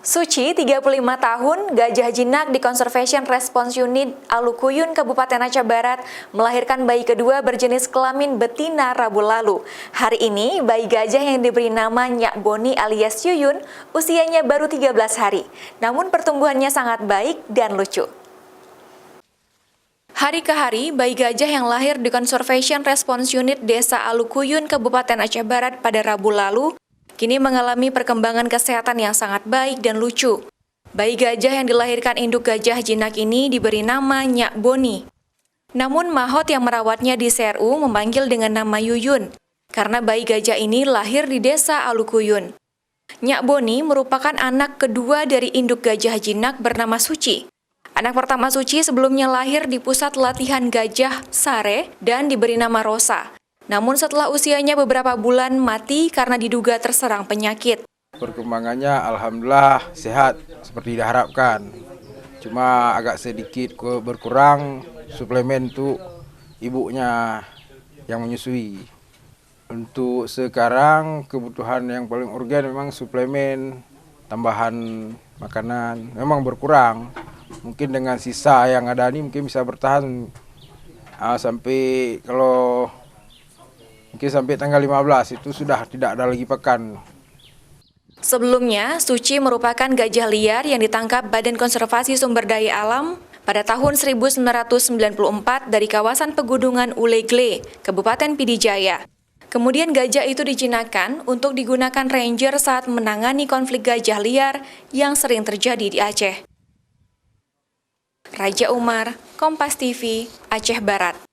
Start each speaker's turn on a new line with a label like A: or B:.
A: Suci, 35 tahun, gajah jinak di Conservation Response Unit Alukuyun, Kabupaten Aceh Barat, melahirkan bayi kedua berjenis kelamin betina Rabu lalu. Hari ini, bayi gajah yang diberi nama Nyak Boni alias Yuyun, usianya baru 13 hari. Namun pertumbuhannya sangat baik dan lucu. Hari ke hari, bayi gajah yang lahir di Conservation Response Unit Desa Alukuyun, Kabupaten Aceh Barat pada Rabu lalu, kini mengalami perkembangan kesehatan yang sangat baik dan lucu. Bayi gajah yang dilahirkan induk gajah jinak ini diberi nama Nyak Boni. Namun mahot yang merawatnya di CRU memanggil dengan nama Yuyun, karena bayi gajah ini lahir di Desa Alukuyun. Nyak Boni merupakan anak kedua dari induk gajah jinak bernama Suci. Anak pertama Suci sebelumnya lahir di pusat latihan gajah Sare dan diberi nama Rosa. Namun setelah usianya beberapa bulan mati karena diduga terserang penyakit.
B: Perkembangannya alhamdulillah sehat seperti diharapkan. Cuma agak sedikit berkurang suplemen untuk ibunya yang menyusui. Untuk sekarang kebutuhan yang paling urgen memang suplemen, tambahan makanan memang berkurang. Mungkin dengan sisa yang ada ini mungkin bisa bertahan sampai sampai tanggal 15 itu sudah tidak ada lagi pakan.
A: Sebelumnya, Suci merupakan gajah liar yang ditangkap Badan Konservasi Sumber Daya Alam pada tahun 1994 dari kawasan pegunungan Ulegle, Kabupaten Pidijaya. Kemudian gajah itu dijinakkan untuk digunakan ranger saat menangani konflik gajah liar yang sering terjadi di Aceh. Raja Umar, Kompas TV, Aceh Barat.